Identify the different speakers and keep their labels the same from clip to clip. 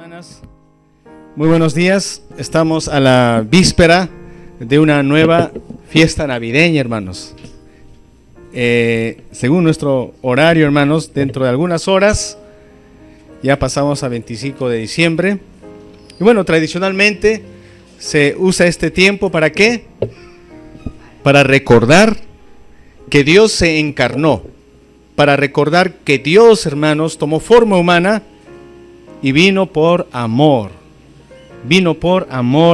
Speaker 1: Hermanas, muy buenos días. Estamos a la víspera de una nueva fiesta navideña, hermanos. Según nuestro horario, hermanos, dentro de algunas horas ya pasamos a 25 de diciembre. Y bueno, tradicionalmente se usa este tiempo ¿para qué? Para recordar que Dios se encarnó, para recordar que Dios, hermanos, tomó forma humana y vino por amor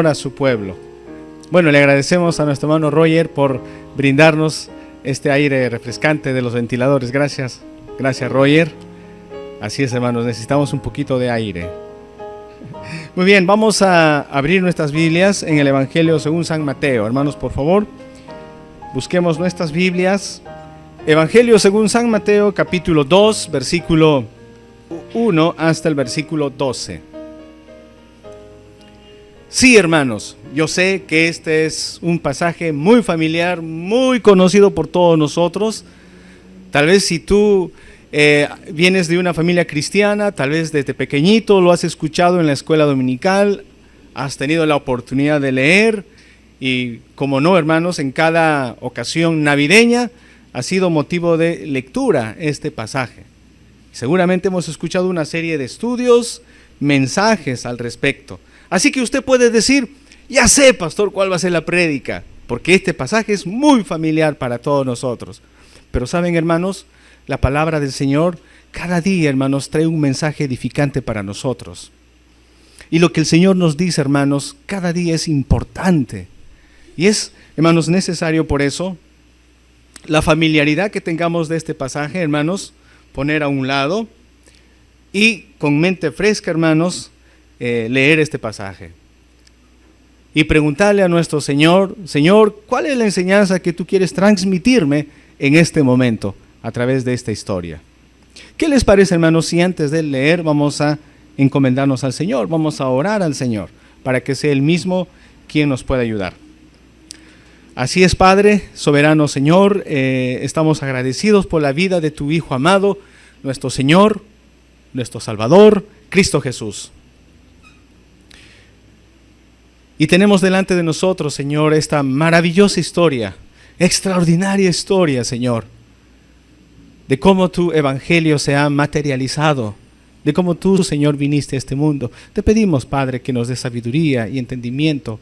Speaker 1: a su pueblo. Bueno, le agradecemos a nuestro hermano Roger por brindarnos este aire refrescante de los ventiladores. Gracias Roger. Así es, hermanos, necesitamos un poquito de aire. Muy bien, vamos a abrir nuestras Biblias en el Evangelio según San Mateo. Hermanos, por favor, busquemos nuestras Biblias. Evangelio según San Mateo, capítulo 2, versículo 1 hasta el versículo 12. Sí, hermanos, yo sé que este es un pasaje muy familiar, muy conocido por todos nosotros. Tal vez si tú vienes de una familia cristiana, tal vez desde pequeñito lo has escuchado en la escuela dominical, has tenido la oportunidad de leer y, como no, hermanos, en cada ocasión navideña ha sido motivo de lectura este pasaje. Seguramente hemos escuchado una serie de estudios, mensajes al respecto. Así que usted puede decir, ya sé, pastor, cuál va a ser la prédica, porque este pasaje es muy familiar para todos nosotros. Pero saben, hermanos, la palabra del Señor cada día, hermanos, trae un mensaje edificante para nosotros. Y lo que el Señor nos dice, hermanos, cada día es importante. Y es, hermanos, necesario por eso la familiaridad que tengamos de este pasaje, hermanos, poner a un lado y con mente fresca, hermanos, leer este pasaje y preguntarle a nuestro Señor, ¿cuál es la enseñanza que tú quieres transmitirme en este momento a través de esta historia? ¿Qué les parece, hermanos, si antes de leer vamos a encomendarnos al Señor, vamos a orar al Señor para que sea Él mismo quien nos pueda ayudar? Así es, Padre, soberano Señor, estamos agradecidos por la vida de tu Hijo amado, nuestro Señor, nuestro Salvador, Cristo Jesús. Y tenemos delante de nosotros, Señor, esta maravillosa historia, extraordinaria historia, Señor, de cómo tu evangelio se ha materializado, de cómo tú, Señor, viniste a este mundo. Te pedimos, Padre, que nos dé sabiduría y entendimiento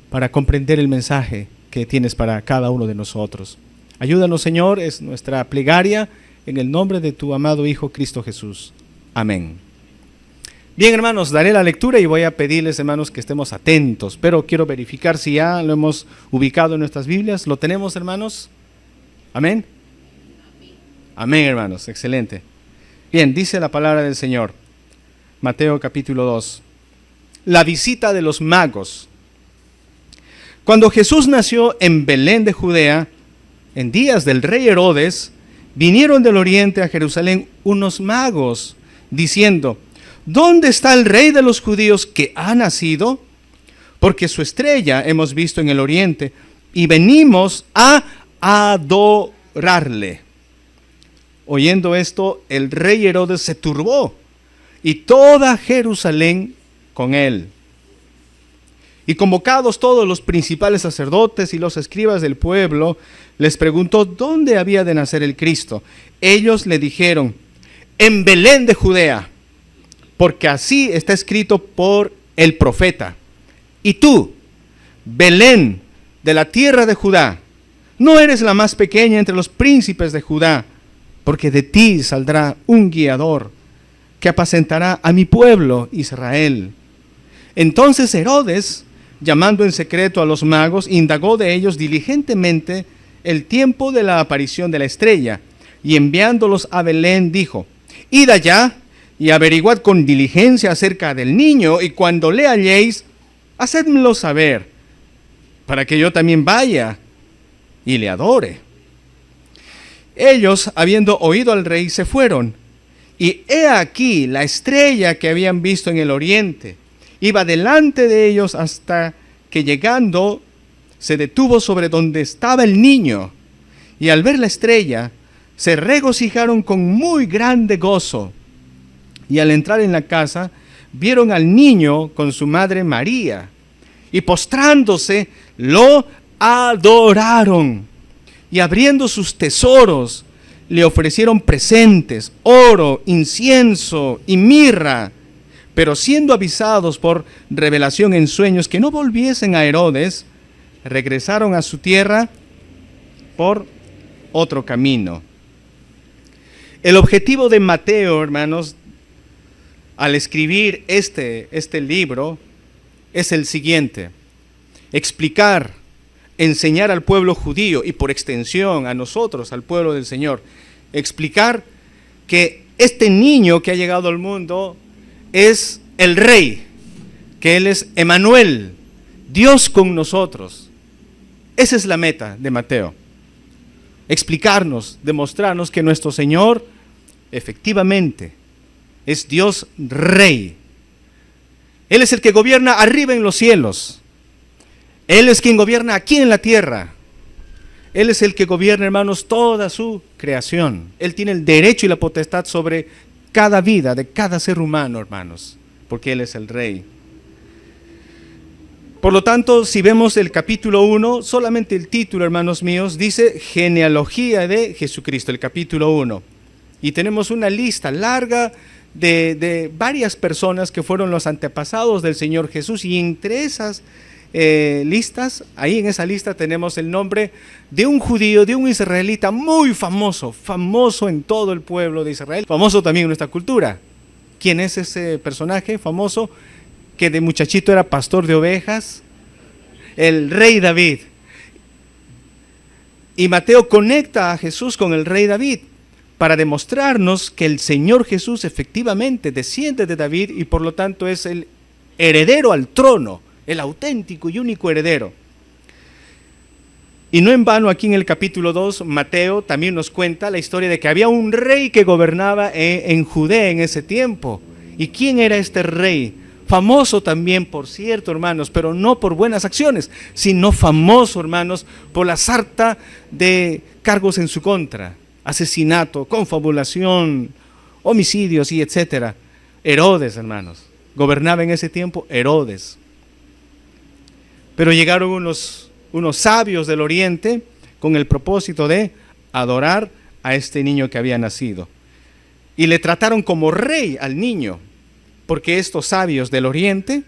Speaker 1: para comprender el mensaje que tienes para cada uno de nosotros. Ayúdanos, Señor, es nuestra plegaria en el nombre de tu amado Hijo Cristo Jesús. Amén. Bien, hermanos, daré la lectura y voy a pedirles, hermanos, que estemos atentos, pero quiero verificar si ya lo hemos ubicado en nuestras Biblias. ¿Lo tenemos, hermanos? Amén. Amén, hermanos, excelente. Bien, dice la palabra del Señor, Mateo capítulo 2, la visita de los magos. Cuando Jesús nació en Belén de Judea, en días del rey Herodes, vinieron del oriente a Jerusalén unos magos, diciendo, ¿dónde está el rey de los judíos que ha nacido? Porque su estrella hemos visto en el oriente y venimos a adorarle. Oyendo esto, el rey Herodes se turbó y toda Jerusalén con él. Y convocados todos los principales sacerdotes y los escribas del pueblo, les preguntó dónde había de nacer el Cristo. Ellos le dijeron, en Belén de Judea, porque así está escrito por el profeta. Y tú, Belén, de la tierra de Judá, no eres la más pequeña entre los príncipes de Judá, porque de ti saldrá un guiador que apacentará a mi pueblo Israel. Entonces Herodes, llamando en secreto a los magos, indagó de ellos diligentemente el tiempo de la aparición de la estrella, y enviándolos a Belén dijo, id allá y averiguad con diligencia acerca del niño, y cuando le halléis, hacedmelo saber, para que yo también vaya y le adore. Ellos, habiendo oído al rey, se fueron, y he aquí la estrella que habían visto en el oriente, iba delante de ellos hasta que llegando se detuvo sobre donde estaba el niño, y al ver la estrella se regocijaron con muy grande gozo. Y al entrar en la casa vieron al niño con su madre María y postrándose lo adoraron y abriendo sus tesoros le ofrecieron presentes, oro, incienso y mirra. Pero siendo avisados por revelación en sueños que no volviesen a Herodes, regresaron a su tierra por otro camino. El objetivo de Mateo, hermanos, al escribir este libro, es el siguiente: explicar, enseñar al pueblo judío y por extensión a nosotros, al pueblo del Señor, explicar que este niño que ha llegado al mundo es el Rey, que Él es Emmanuel, Dios con nosotros. Esa es la meta de Mateo: explicarnos, demostrarnos que nuestro Señor efectivamente es Dios Rey. Él es el que gobierna arriba en los cielos. Él es quien gobierna aquí en la tierra. Él es el que gobierna, hermanos, toda su creación. Él tiene el derecho y la potestad sobre cada vida de cada ser humano, hermanos, porque Él es el Rey. Por lo tanto, si vemos el capítulo 1, solamente el título, hermanos míos, dice genealogía de Jesucristo, el capítulo 1. Y tenemos una lista larga de varias personas que fueron los antepasados del Señor Jesús, y entre esas listas, ahí en esa lista tenemos el nombre de un judío, de un israelita muy famoso, famoso en todo el pueblo de Israel, famoso también en nuestra cultura. ¿Quién es ese personaje famoso que de muchachito era pastor de ovejas? El rey David. Y Mateo conecta a Jesús con el rey David para demostrarnos que el Señor Jesús efectivamente desciende de David y por lo tanto es el heredero al trono, el auténtico y único heredero. Y no en vano aquí en el capítulo 2, Mateo también nos cuenta la historia de que había un rey que gobernaba en Judea en ese tiempo. ¿Y quién era este rey? Famoso también, por cierto, hermanos, pero no por buenas acciones, sino famoso, hermanos, por la sarta de cargos en su contra: asesinato, confabulación, homicidios y etcétera. Herodes, hermanos, gobernaba en ese tiempo Herodes. Pero llegaron unos sabios del oriente con el propósito de adorar a este niño que había nacido. Y le trataron como rey al niño, porque estos sabios del oriente,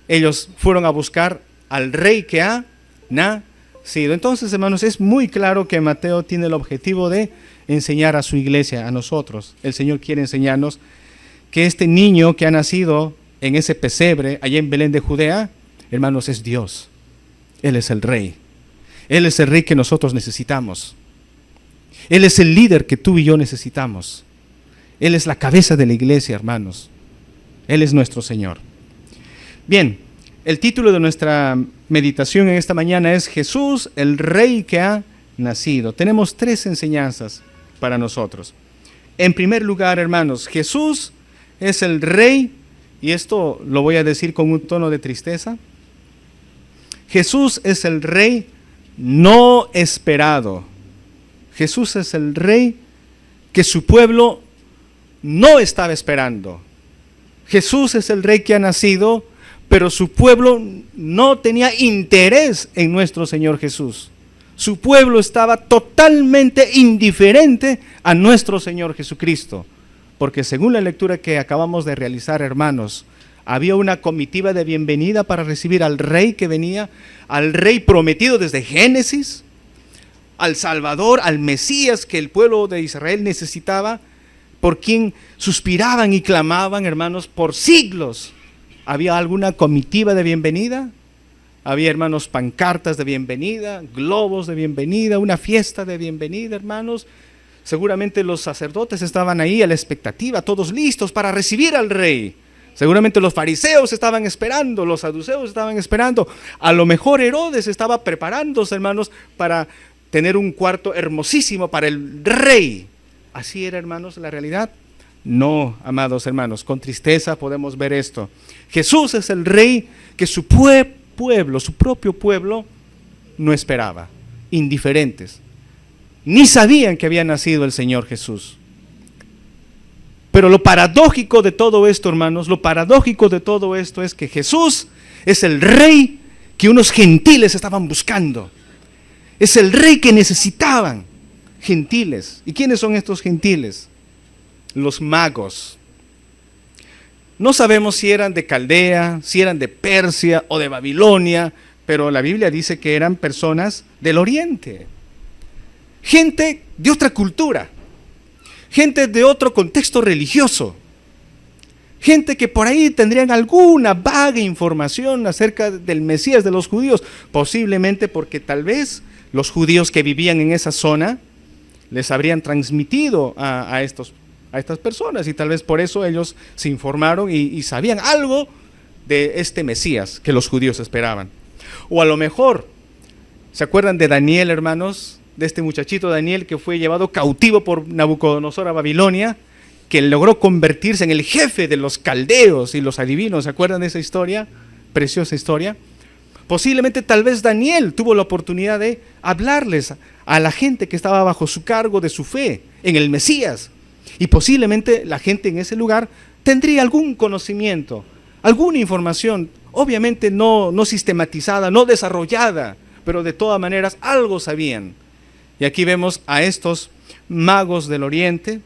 Speaker 1: ellos fueron a buscar al rey que ha nacido. Entonces, hermanos, es muy claro que Mateo tiene el objetivo de enseñar a su iglesia, a nosotros. El Señor quiere enseñarnos que este niño que ha nacido en ese pesebre, allá en Belén de Judea, hermanos, es Dios. Él es el Rey. Él es el Rey que nosotros necesitamos. Él es el líder que tú y yo necesitamos. Él es la cabeza de la iglesia, hermanos. Él es nuestro Señor. Bien, el título de nuestra meditación en esta mañana es Jesús, el Rey que ha nacido. Tenemos 3 enseñanzas para nosotros. En primer lugar, hermanos, Jesús es el Rey, y esto lo voy a decir con un tono de tristeza. Jesús es el Rey no esperado. Jesús es el Rey que su pueblo no estaba esperando. Jesús es el Rey que ha nacido, pero su pueblo no tenía interés en nuestro Señor Jesús. Su pueblo estaba totalmente indiferente a nuestro Señor Jesucristo, porque según la lectura que acabamos de realizar, hermanos, había una comitiva de bienvenida para recibir al Rey que venía, al Rey prometido desde Génesis, al Salvador, al Mesías que el pueblo de Israel necesitaba, por quien suspiraban y clamaban, hermanos, por siglos. ¿Había alguna comitiva de bienvenida? Había, hermanos, pancartas de bienvenida, globos de bienvenida, una fiesta de bienvenida, hermanos. Seguramente los sacerdotes estaban ahí a la expectativa, todos listos para recibir al Rey. Seguramente los fariseos estaban esperando, los saduceos estaban esperando. A lo mejor Herodes estaba preparándose, hermanos, para tener un cuarto hermosísimo para el Rey. ¿Así era, hermanos, la realidad? No, amados hermanos, con tristeza podemos ver esto. Jesús es el Rey que su pueblo, su propio pueblo, no esperaba, indiferentes. Ni sabían que había nacido el Señor Jesús. Pero lo paradójico de todo esto, hermanos, lo paradójico de todo esto es que Jesús es el rey que unos gentiles estaban buscando. Es el rey que necesitaban gentiles. ¿Y quiénes son estos gentiles? Los magos. No sabemos si eran de Caldea, si eran de Persia o de Babilonia, pero la Biblia dice que eran personas del Oriente. Gente de otra cultura, gente de otro contexto religioso, gente que por ahí tendrían alguna vaga información acerca del Mesías de los judíos, posiblemente porque tal vez los judíos que vivían en esa zona les habrían transmitido a estas personas, y tal vez por eso ellos se informaron y sabían algo de este Mesías que los judíos esperaban. O a lo mejor, ¿se acuerdan de Daniel, hermanos? De este muchachito Daniel que fue llevado cautivo por Nabucodonosor a Babilonia, que logró convertirse en el jefe de los caldeos y los adivinos. ¿Se acuerdan de esa historia? Preciosa historia. Posiblemente tal vez Daniel tuvo la oportunidad de hablarles a la gente que estaba bajo su cargo de su fe en el Mesías. Y posiblemente la gente en ese lugar tendría algún conocimiento, alguna información, obviamente no sistematizada, no desarrollada, pero de todas maneras algo sabían. Y aquí vemos a estos magos del Oriente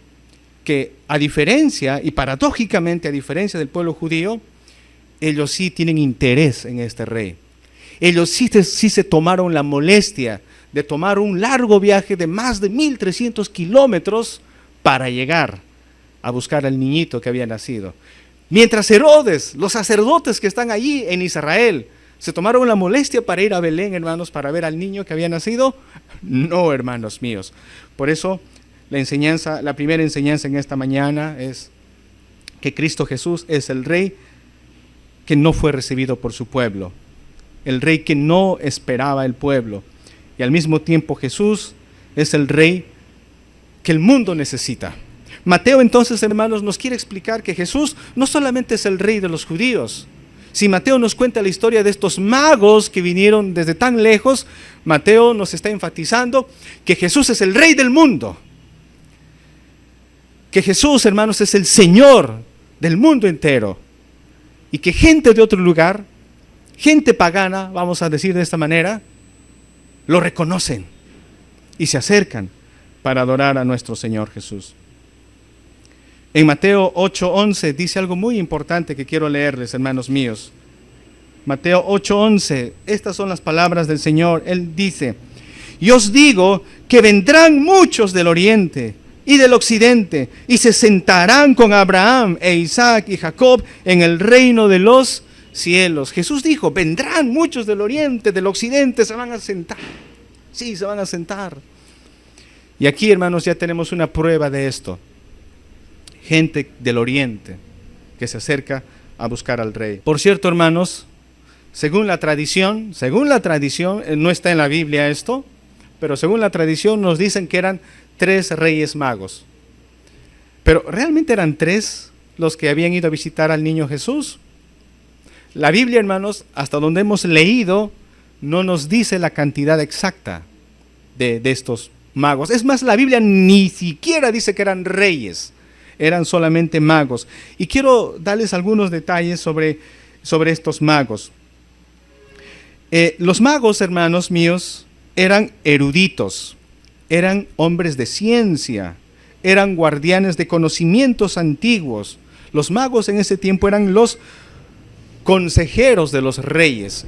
Speaker 1: que, a diferencia y paradójicamente a diferencia del pueblo judío, ellos sí tienen interés en este rey. Ellos sí se tomaron la molestia de tomar un largo viaje de más de 1,300 kilómetros para llegar a buscar al niñito que había nacido. Mientras Herodes, los sacerdotes que están allí en Israel, se tomaron la molestia para ir a Belén, hermanos, para ver al niño que había nacido. No, hermanos míos. Por eso la primera enseñanza en esta mañana es que Cristo Jesús es el rey que no fue recibido por su pueblo, el rey que no esperaba el pueblo, y al mismo tiempo Jesús es el rey que el mundo necesita. Mateo entonces, hermanos, nos quiere explicar que Jesús no solamente es el rey de los judíos. Si Mateo nos cuenta la historia de estos magos que vinieron desde tan lejos, Mateo nos está enfatizando que Jesús es el rey del mundo. Que Jesús, hermanos, es el Señor del mundo entero. Y que gente de otro lugar, gente pagana, vamos a decir de esta manera, lo reconocen y se acercan para adorar a nuestro Señor Jesús. En Mateo 8:11 dice algo muy importante que quiero leerles, hermanos míos. Mateo 8:11, estas son las palabras del Señor. Él dice: y os digo que vendrán muchos del oriente y del occidente, y se sentarán con Abraham e Isaac y Jacob en el reino de los cielos. Jesús dijo, vendrán muchos del oriente, del occidente, se van a sentar. Sí, se van a sentar. Y aquí, hermanos, ya tenemos una prueba de esto. Gente del oriente que se acerca a buscar al rey. Por cierto, hermanos, según la tradición, no está en la Biblia esto, pero según la tradición nos dicen que eran 3 reyes magos. Pero ¿realmente eran 3 los que habían ido a visitar al niño Jesús? La Biblia, hermanos, hasta donde hemos leído, no nos dice la cantidad exacta de estos magos. Es más, la Biblia ni siquiera dice que eran reyes, eran solamente magos. Y quiero darles algunos detalles sobre estos magos. Los magos, hermanos míos, eran eruditos, eran hombres de ciencia, eran guardianes de conocimientos antiguos. Los magos en ese tiempo eran los consejeros de los reyes.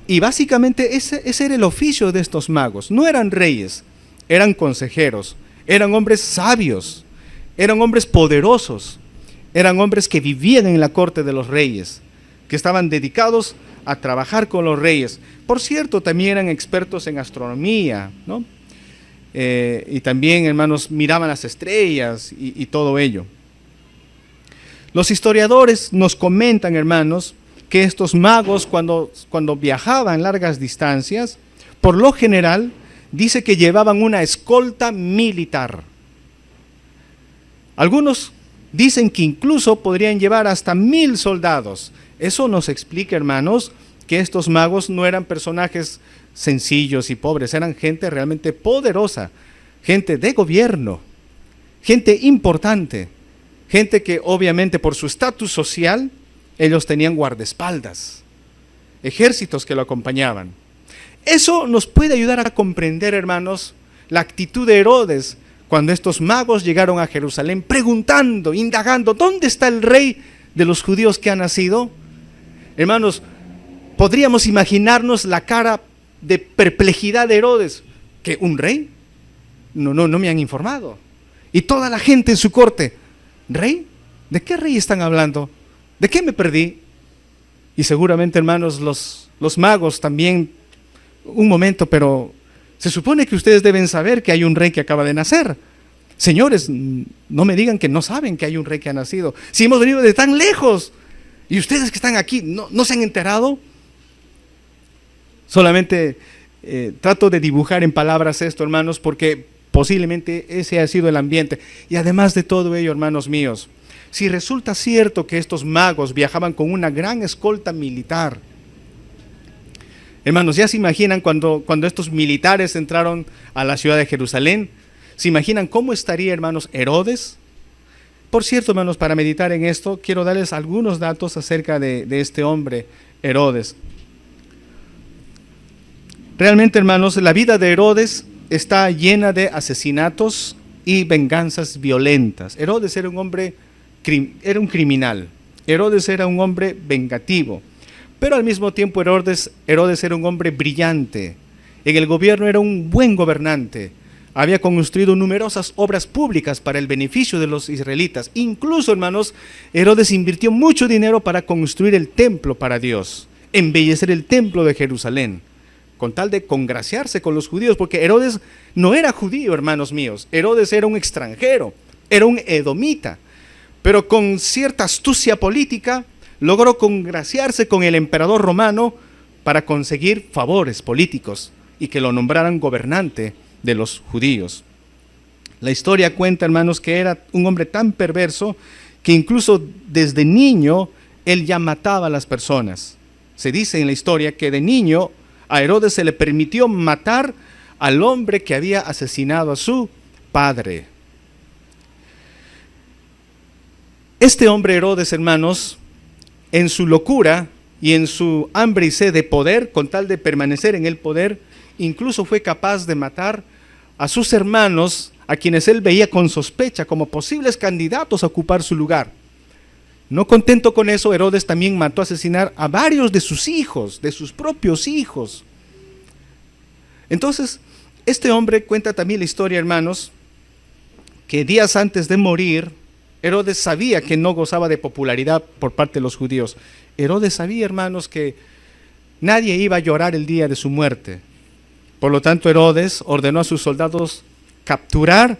Speaker 1: Y básicamente ese era el oficio de estos magos. No eran reyes, eran consejeros, eran hombres sabios, eran hombres poderosos, eran hombres que vivían en la corte de los reyes, que estaban dedicados a trabajar con los reyes. Por cierto, también eran expertos en astronomía, ¿no? Y también, hermanos, miraban las estrellas y todo ello. Los historiadores nos comentan, hermanos, que estos magos cuando viajaban largas distancias, por lo general, dice que llevaban una escolta militar. Algunos dicen que incluso podrían llevar hasta 1,000 soldados. Eso nos explica, hermanos, que estos magos no eran personajes sencillos y pobres, eran gente realmente poderosa, gente de gobierno, gente importante, gente que obviamente por su estatus social, ellos tenían guardaespaldas, ejércitos que lo acompañaban. Eso nos puede ayudar a comprender, hermanos, la actitud de Herodes cuando estos magos llegaron a Jerusalén preguntando, indagando, ¿dónde está el rey de los judíos que ha nacido? Hermanos, podríamos imaginarnos la cara de perplejidad de Herodes. ¿Qué, un rey? No me han informado. Y toda la gente en su corte, ¿rey? ¿De qué rey están hablando? ¿De qué me perdí? Y seguramente, hermanos, los magos también, un momento, pero se supone que ustedes deben saber que hay un rey que acaba de nacer. Señores, no me digan que no saben que hay un rey que ha nacido. Si hemos venido de tan lejos y ustedes que están aquí, ¿no se han enterado? Solamente trato de dibujar en palabras esto, hermanos, porque posiblemente ese ha sido el ambiente. Y además de todo ello, hermanos míos, si resulta cierto que estos magos viajaban con una gran escolta militar, hermanos, ya se imaginan cuando estos militares entraron a la ciudad de Jerusalén, ¿se imaginan cómo estaría, hermanos, Herodes? Por cierto, hermanos, para meditar en esto, quiero darles algunos datos acerca de este hombre, Herodes. Realmente, hermanos, la vida de Herodes está llena de asesinatos y venganzas violentas. Herodes era un hombre, era un criminal. Herodes era un hombre vengativo. Pero al mismo tiempo Herodes era un hombre brillante. En el gobierno era un buen gobernante. Había construido numerosas obras públicas para el beneficio de los israelitas. Incluso, hermanos, Herodes invirtió mucho dinero para construir el templo para Dios, embellecer el templo de Jerusalén, con tal de congraciarse con los judíos, porque Herodes no era judío, hermanos míos. Herodes era un extranjero, era un edomita, pero con cierta astucia política logró congraciarse con el emperador romano para conseguir favores políticos y que lo nombraran gobernante de los judíos. La historia cuenta, hermanos, que era un hombre tan perverso que incluso desde niño él ya mataba a las personas. Se dice en la historia que de niño a Herodes se le permitió matar al hombre que había asesinado a su padre. Este hombre Herodes, hermanos, en su locura y en su hambre y sed de poder, con tal de permanecer en el poder, incluso fue capaz de matar a sus hermanos, a quienes él veía con sospecha como posibles candidatos a ocupar su lugar. No contento con eso, Herodes también mató a asesinar a varios de sus hijos, de sus propios hijos. Entonces, este hombre cuenta también la historia, hermanos, que días antes de morir, Herodes sabía que no gozaba de popularidad por parte de los judíos. Herodes sabía, hermanos, que nadie iba a llorar el día de su muerte. Por lo tanto, Herodes ordenó a sus soldados capturar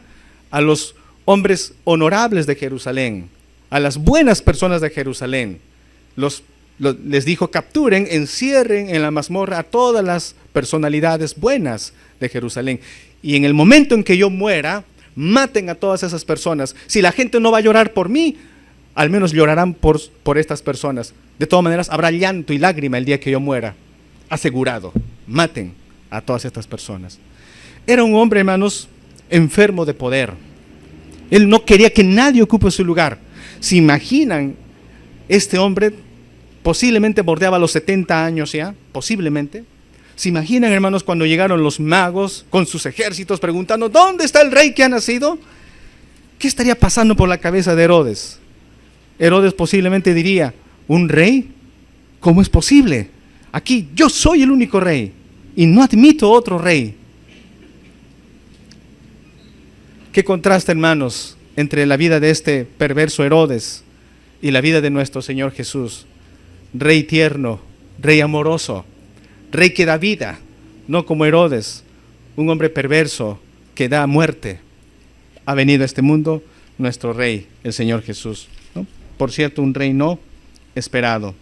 Speaker 1: a los hombres honorables de Jerusalén, a las buenas personas de Jerusalén. Les dijo: capturen, encierren en la mazmorra a todas las personalidades buenas de Jerusalén. Y en el momento en que yo muera, maten a todas esas personas. Si la gente no va a llorar por mí, al menos llorarán por estas personas. De todas maneras, habrá llanto y lágrima el día que yo muera. Asegurado, maten a todas estas personas. Era un hombre, hermanos, enfermo de poder. Él no quería que nadie ocupe su lugar. ¿Se imaginan? Este hombre posiblemente bordeaba los 70 años ya, posiblemente. ¿Se imaginan, hermanos, cuando llegaron los magos con sus ejércitos preguntando: ¿dónde está el rey que ha nacido? ¿Qué estaría pasando por la cabeza de Herodes? Herodes posiblemente diría: ¿un rey? ¿Cómo es posible? Aquí yo soy el único rey y no admito otro rey. ¿Qué contraste, hermanos, entre la vida de este perverso Herodes y la vida de nuestro Señor Jesús? Rey tierno, rey amoroso, rey que da vida, no como Herodes, un hombre perverso que da muerte. Ha venido a este mundo nuestro rey, el Señor Jesús, ¿no? Por cierto, un rey no esperado.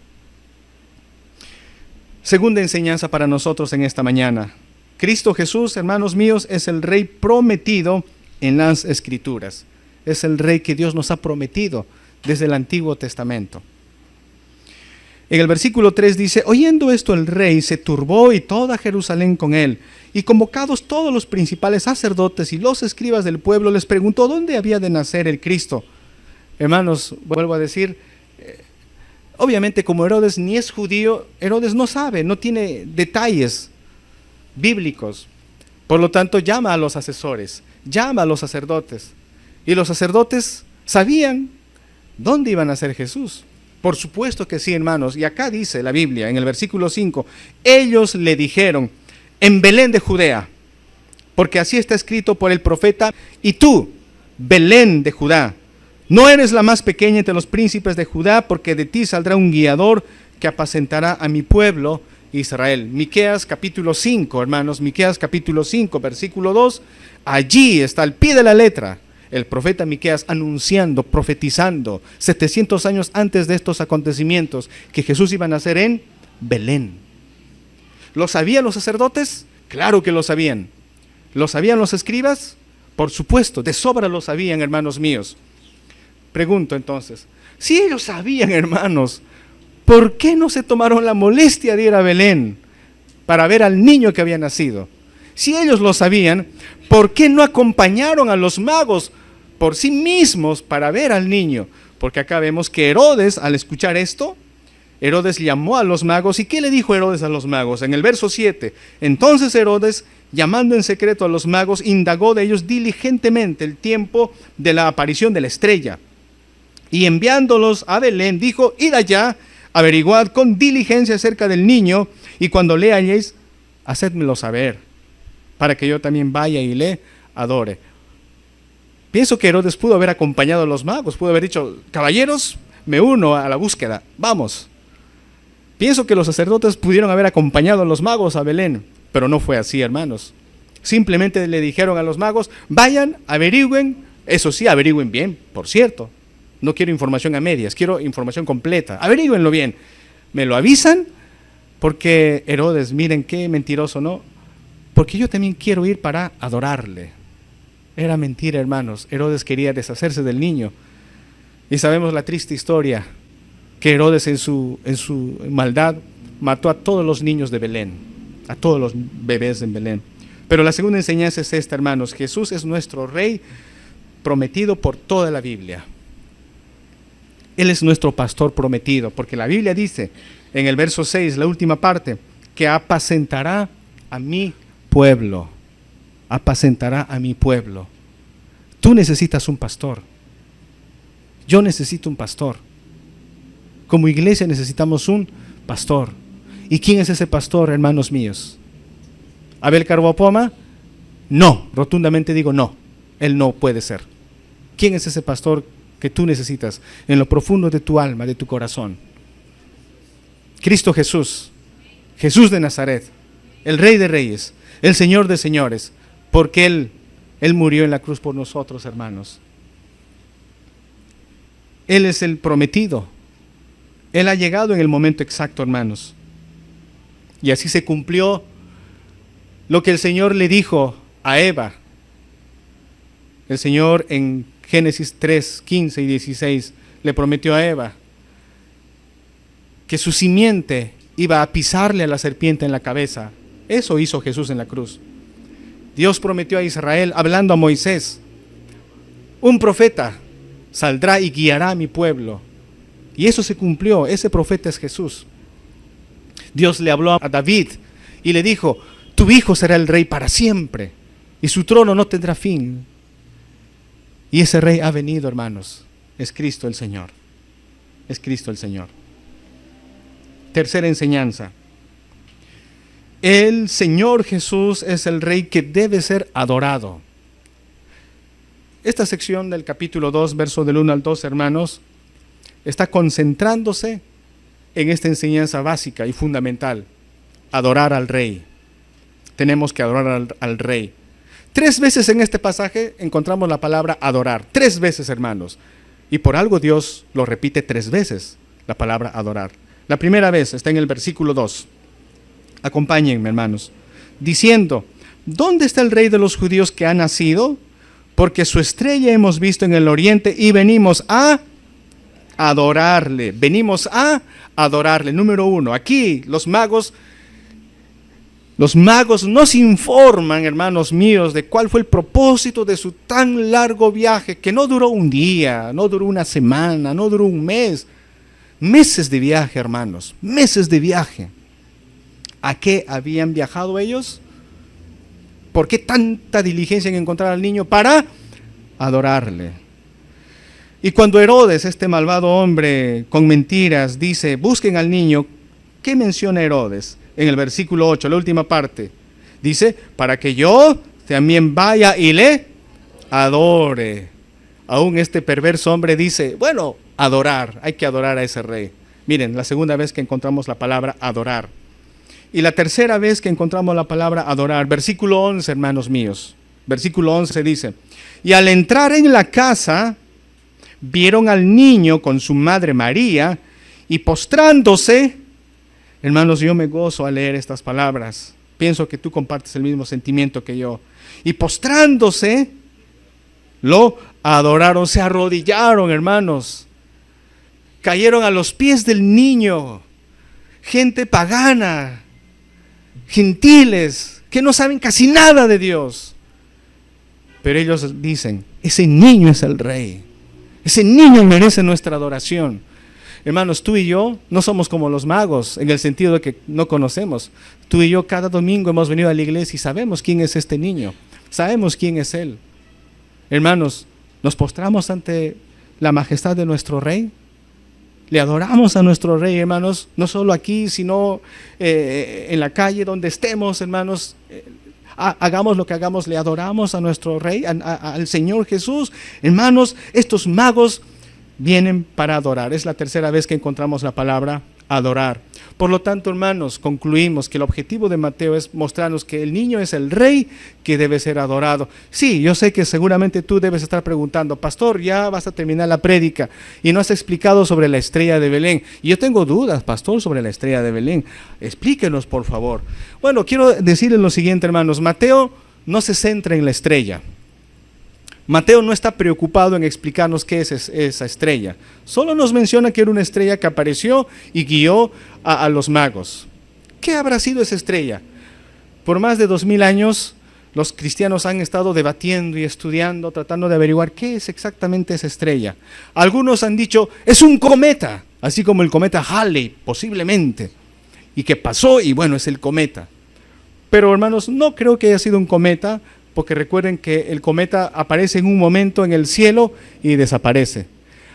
Speaker 1: Segunda enseñanza para nosotros en esta mañana. Cristo Jesús, hermanos míos, es el rey prometido en las Escrituras. Es el rey que Dios nos ha prometido desde el Antiguo Testamento. En el versículo 3 dice: oyendo esto el rey se turbó y toda Jerusalén con él. Y convocados todos los principales sacerdotes y los escribas del pueblo, les preguntó dónde había de nacer el Cristo. Hermanos, vuelvo a decir, obviamente como Herodes ni es judío, Herodes no sabe, no tiene detalles bíblicos. Por lo tanto, llama a los asesores, llama a los sacerdotes. Y los sacerdotes sabían dónde iban a ser Jesús. Por supuesto que sí, hermanos. Y acá dice la Biblia, en el versículo 5, ellos le dijeron, en Belén de Judea, porque así está escrito por el profeta, y tú, Belén de Judá, no eres la más pequeña entre los príncipes de Judá, porque de ti saldrá un guiador que apacentará a mi pueblo Israel. Miqueas capítulo 5, hermanos, Miqueas capítulo 5, versículo 2, allí está al pie de la letra el profeta Miqueas anunciando, profetizando 700 años antes de estos acontecimientos que Jesús iba a nacer en Belén. ¿Lo sabían los sacerdotes? Claro que lo sabían. ¿Lo sabían los escribas? Por supuesto, de sobra lo sabían, hermanos míos. Pregunto entonces, si ellos sabían, hermanos, ¿por qué no se tomaron la molestia de ir a Belén para ver al niño que había nacido? Si ellos lo sabían, ¿por qué no acompañaron a los magos por sí mismos para ver al niño? Porque acá vemos que Herodes, al escuchar esto, Herodes llamó a los magos. ¿Y qué le dijo Herodes a los magos? En el verso 7, entonces Herodes, llamando en secreto a los magos, indagó de ellos diligentemente el tiempo de la aparición de la estrella. Y enviándolos a Belén, dijo, id allá, averiguad con diligencia acerca del niño, y cuando le halléis, hacedmelo saber, para que yo también vaya y le adore. Pienso que Herodes pudo haber acompañado a los magos, pudo haber dicho, caballeros, me uno a la búsqueda, vamos. Pienso que los sacerdotes pudieron haber acompañado a los magos a Belén, pero no fue así, hermanos. Simplemente le dijeron a los magos, vayan, averigüen, eso sí, averigüen bien, por cierto. No quiero información a medias, quiero información completa, averigüenlo bien. Me lo avisan, porque Herodes, miren qué mentiroso, ¿no? Porque yo también quiero ir para adorarle. Era mentira, hermanos. Herodes quería deshacerse del niño. Y sabemos la triste historia, que Herodes en su maldad mató a todos los niños de Belén, a todos los bebés en Belén. Pero la segunda enseñanza es esta, hermanos. Jesús es nuestro Rey prometido por toda la Biblia. Él es nuestro pastor prometido, porque la Biblia dice en el verso 6, la última parte, que apacentará a mi pueblo. Apacentará a mi pueblo. Tú necesitas un pastor. Yo necesito un pastor. Como iglesia necesitamos un pastor. ¿Y quién es ese pastor, hermanos míos? ¿Abel Carbopoma? No, rotundamente digo no. Él no puede ser. ¿Quién es ese pastor que tú necesitas en lo profundo de tu alma, de tu corazón? Cristo Jesús, Jesús de Nazaret, el Rey de Reyes, el Señor de Señores, porque Él murió en la cruz por nosotros, hermanos. Él es el prometido. Él ha llegado en el momento exacto, hermanos. Y así se cumplió lo que el Señor le dijo a Eva. El Señor en Génesis 3, 15 y 16 le prometió a Eva que su simiente iba a pisarle a la serpiente en la cabeza. Eso hizo Jesús en la cruz. Dios prometió a Israel, hablando a Moisés, un profeta saldrá y guiará a mi pueblo. Y eso se cumplió, ese profeta es Jesús. Dios le habló a David y le dijo, tu hijo será el rey para siempre y su trono no tendrá fin. Y ese rey ha venido, hermanos, es Cristo el Señor. Es Cristo el Señor. Tercera enseñanza. El Señor Jesús es el Rey que debe ser adorado. Esta sección del capítulo 2, verso del 1 al 2, hermanos, está concentrándose en esta enseñanza básica y fundamental. Adorar al Rey. Tenemos que adorar al Rey. 3 veces en este pasaje encontramos la palabra adorar. 3 veces, hermanos. Y por algo Dios lo repite 3 veces, la palabra adorar. La primera vez está en el versículo 2. Acompáñenme, hermanos. Diciendo, ¿dónde está el Rey de los judíos que ha nacido? Porque su estrella hemos visto en el oriente y venimos a adorarle. Venimos a adorarle. Número 1. Aquí los magos Los magos nos informan, hermanos míos, de cuál fue el propósito de su tan largo viaje, que no duró un día, no duró una semana, no duró un mes. Meses de viaje, hermanos, meses de viaje. ¿A qué habían viajado ellos? ¿Por qué tanta diligencia en encontrar al niño? Para adorarle. Y cuando Herodes, este malvado hombre con mentiras, dice, busquen al niño, ¿qué menciona Herodes? En el versículo 8, la última parte, dice, para que yo también vaya y le adore. Aún este perverso hombre dice, bueno, adorar, hay que adorar a ese rey. Miren, la segunda vez que encontramos la palabra adorar. Y la tercera vez que encontramos la palabra adorar, versículo 11, hermanos míos. Versículo 11 dice, y al entrar en la casa, vieron al niño con su madre María, y postrándose. Hermanos, yo me gozo al leer estas palabras. Pienso que tú compartes el mismo sentimiento que yo. Y postrándose, lo adoraron, se arrodillaron, hermanos. Cayeron a los pies del niño. Gente pagana, gentiles, que no saben casi nada de Dios. Pero ellos dicen, ese niño es el rey. Ese niño merece nuestra adoración. Hermanos, tú y yo no somos como los magos, en el sentido de que no conocemos. Tú y yo cada domingo hemos venido a la iglesia y sabemos quién es este niño. Sabemos quién es él. Hermanos, ¿nos postramos ante la majestad de nuestro rey? Le adoramos a nuestro rey, hermanos, no solo aquí, sino en la calle donde estemos, hermanos. Hagamos lo que hagamos, le adoramos a nuestro rey, al Señor Jesús. Hermanos, estos magos vienen para adorar. Es la tercera vez que encontramos la palabra adorar. Por lo tanto, hermanos, concluimos que el objetivo de Mateo es mostrarnos que el niño es el rey que debe ser adorado. Sí, yo sé que seguramente tú debes estar preguntando, pastor, ya vas a terminar la prédica y no has explicado sobre la estrella de Belén. Y yo tengo dudas, pastor, sobre la estrella de Belén. Explíquenos, por favor. Bueno, quiero decirles lo siguiente, hermanos. Mateo no se centra en la estrella. Mateo no está preocupado en explicarnos qué es esa estrella. Solo nos menciona que era una estrella que apareció y guió a los magos. ¿Qué habrá sido esa estrella? Por más de 2000 años, los cristianos han estado debatiendo y estudiando, tratando de averiguar qué es exactamente esa estrella. Algunos han dicho, es un cometa, así como el cometa Halley, posiblemente. Y que pasó y bueno, es el cometa. Pero hermanos, no creo que haya sido un cometa, porque recuerden que el cometa aparece en un momento en el cielo y desaparece.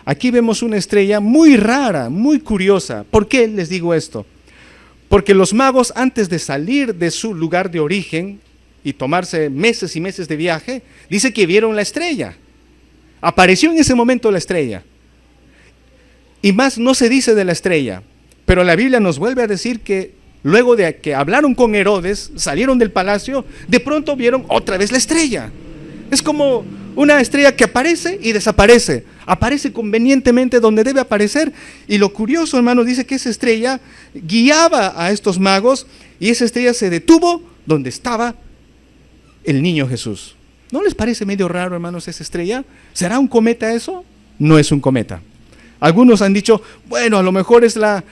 Speaker 1: Aquí vemos una estrella muy rara, muy curiosa. ¿Por qué les digo esto? Porque los magos, antes de salir de su lugar de origen y tomarse meses y meses de viaje, dice que vieron la estrella. Apareció en ese momento la estrella. Y más no se dice de la estrella, pero la Biblia nos vuelve a decir que luego de que hablaron con Herodes, salieron del palacio, de pronto vieron otra vez la estrella. Es como una estrella que aparece y desaparece. Aparece convenientemente donde debe aparecer. Y lo curioso, hermano, dice que esa estrella guiaba a estos magos y esa estrella se detuvo donde estaba el niño Jesús. ¿No les parece medio raro, hermanos, esa estrella? ¿Será un cometa eso? No es un cometa. Algunos han dicho, bueno, a lo mejor es la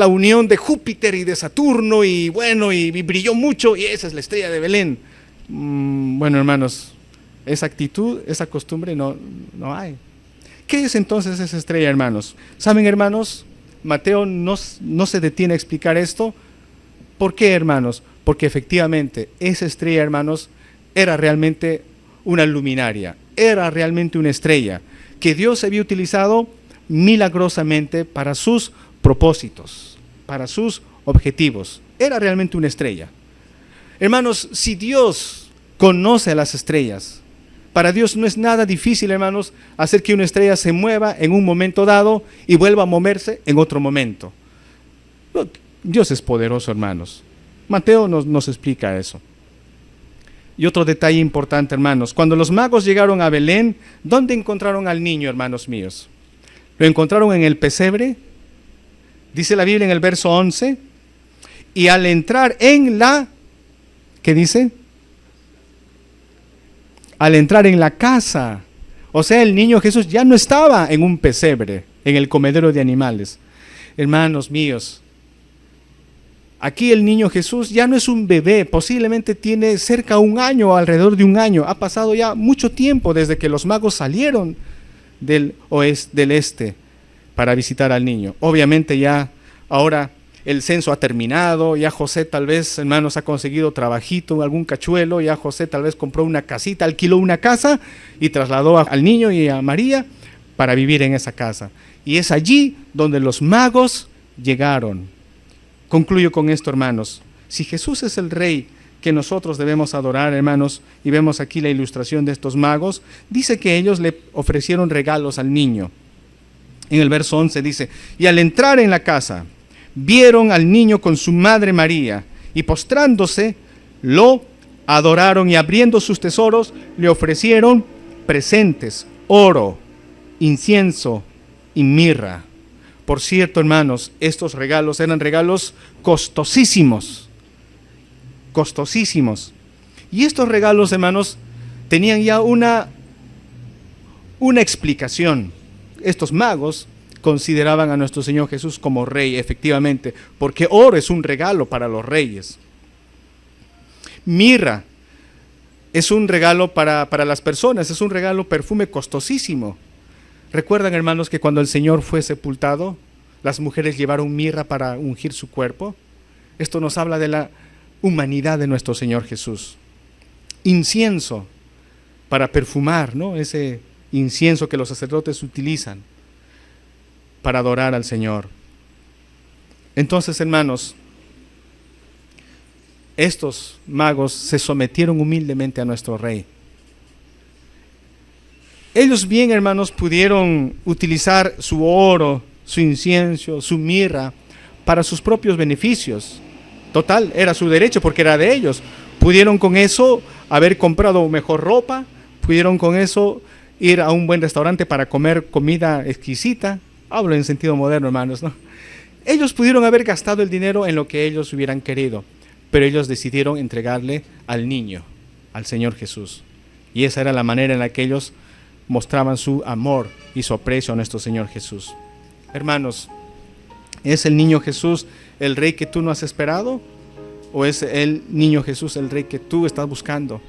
Speaker 1: unión de Júpiter y de Saturno y bueno, y brilló mucho y esa es la estrella de Belén. Bueno, hermanos, esa actitud, esa costumbre no hay. ¿Qué es entonces esa estrella, hermanos? ¿Saben, hermanos? Mateo no se detiene a explicar esto. ¿Por qué, hermanos? Porque efectivamente esa estrella, hermanos, era realmente una luminaria, era realmente una estrella que Dios había utilizado milagrosamente para sus propósitos, para sus objetivos. Era realmente una estrella. Hermanos, si Dios conoce a las estrellas, para Dios no es nada difícil, hermanos, hacer que una estrella se mueva en un momento dado y vuelva a moverse en otro momento. Dios es poderoso, hermanos. Mateo nos explica eso. Y otro detalle importante, hermanos, cuando los magos llegaron a Belén, ¿dónde encontraron al niño, hermanos míos? Lo encontraron en el pesebre, dice la Biblia en el verso 11, y al entrar en la, ¿qué dice? Al entrar en la casa, o sea, el niño Jesús ya no estaba en un pesebre, en el comedero de animales. Hermanos míos, Aquí el niño Jesús ya no es un bebé, posiblemente tiene cerca de un año, alrededor de un año. Ha pasado ya mucho tiempo desde que los magos salieron del este para visitar al niño. Obviamente ya ahora el censo ha terminado, ya José tal vez, hermanos, ha conseguido trabajito, algún cachuelo, ya José tal vez compró una casita, alquiló una casa y trasladó al niño y a María para vivir en esa casa. Y es allí donde los magos llegaron. Concluyo con esto, hermanos. Si Jesús es el Rey que nosotros debemos adorar, hermanos, y vemos aquí la ilustración de estos magos, dice que ellos le ofrecieron regalos al niño. En el verso 11 dice, y al entrar en la casa, vieron al niño con su madre María, y postrándose, lo adoraron, y abriendo sus tesoros, le ofrecieron presentes, oro, incienso y mirra. Por cierto, hermanos, estos regalos eran regalos costosísimos. Costosísimos. Y estos regalos, hermanos, tenían ya una explicación. Estos magos consideraban a nuestro Señor Jesús como rey, efectivamente, porque oro es un regalo para los reyes. Mirra es un regalo para las personas, es un regalo, perfume costosísimo. ¿Recuerdan, hermanos, que cuando el Señor fue sepultado, las mujeres llevaron mirra para ungir su cuerpo? Esto nos habla de la humanidad de nuestro Señor Jesús. Incienso, para perfumar, ¿no? Ese incienso que los sacerdotes utilizan para adorar al Señor. Entonces, hermanos, estos magos se sometieron humildemente a nuestro Rey. Ellos bien, hermanos, pudieron utilizar su oro, su incienso, su mirra para sus propios beneficios. Total, era su derecho porque era de ellos. Pudieron con eso haber comprado mejor ropa, pudieron con eso ir a un buen restaurante para comer comida exquisita. Hablo en sentido moderno, hermanos, ¿no? Ellos pudieron haber gastado el dinero en lo que ellos hubieran querido, pero ellos decidieron entregarle al niño, al Señor Jesús. Y esa era la manera en la que ellos mostraban su amor y su aprecio a nuestro Señor Jesús. Hermanos, ¿es el niño Jesús el Rey que tú no has esperado? ¿O es el niño Jesús el Rey que tú estás buscando,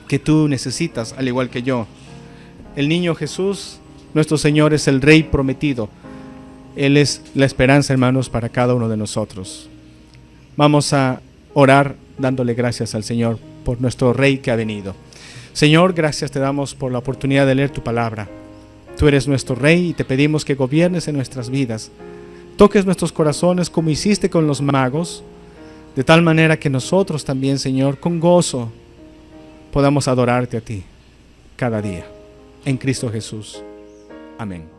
Speaker 1: que tú necesitas, al igual que yo? El niño Jesús, nuestro Señor, es el Rey prometido. Él es la esperanza, hermanos, para cada uno de nosotros. Vamos a orar dándole gracias al Señor por nuestro Rey que ha venido. Señor, gracias te damos por la oportunidad de leer tu palabra. Tú eres nuestro Rey y te pedimos que gobiernes en nuestras vidas. Toques nuestros corazones como hiciste con los magos, de tal manera que nosotros también, Señor, con gozo podamos adorarte a ti cada día. En Cristo Jesús. Amén.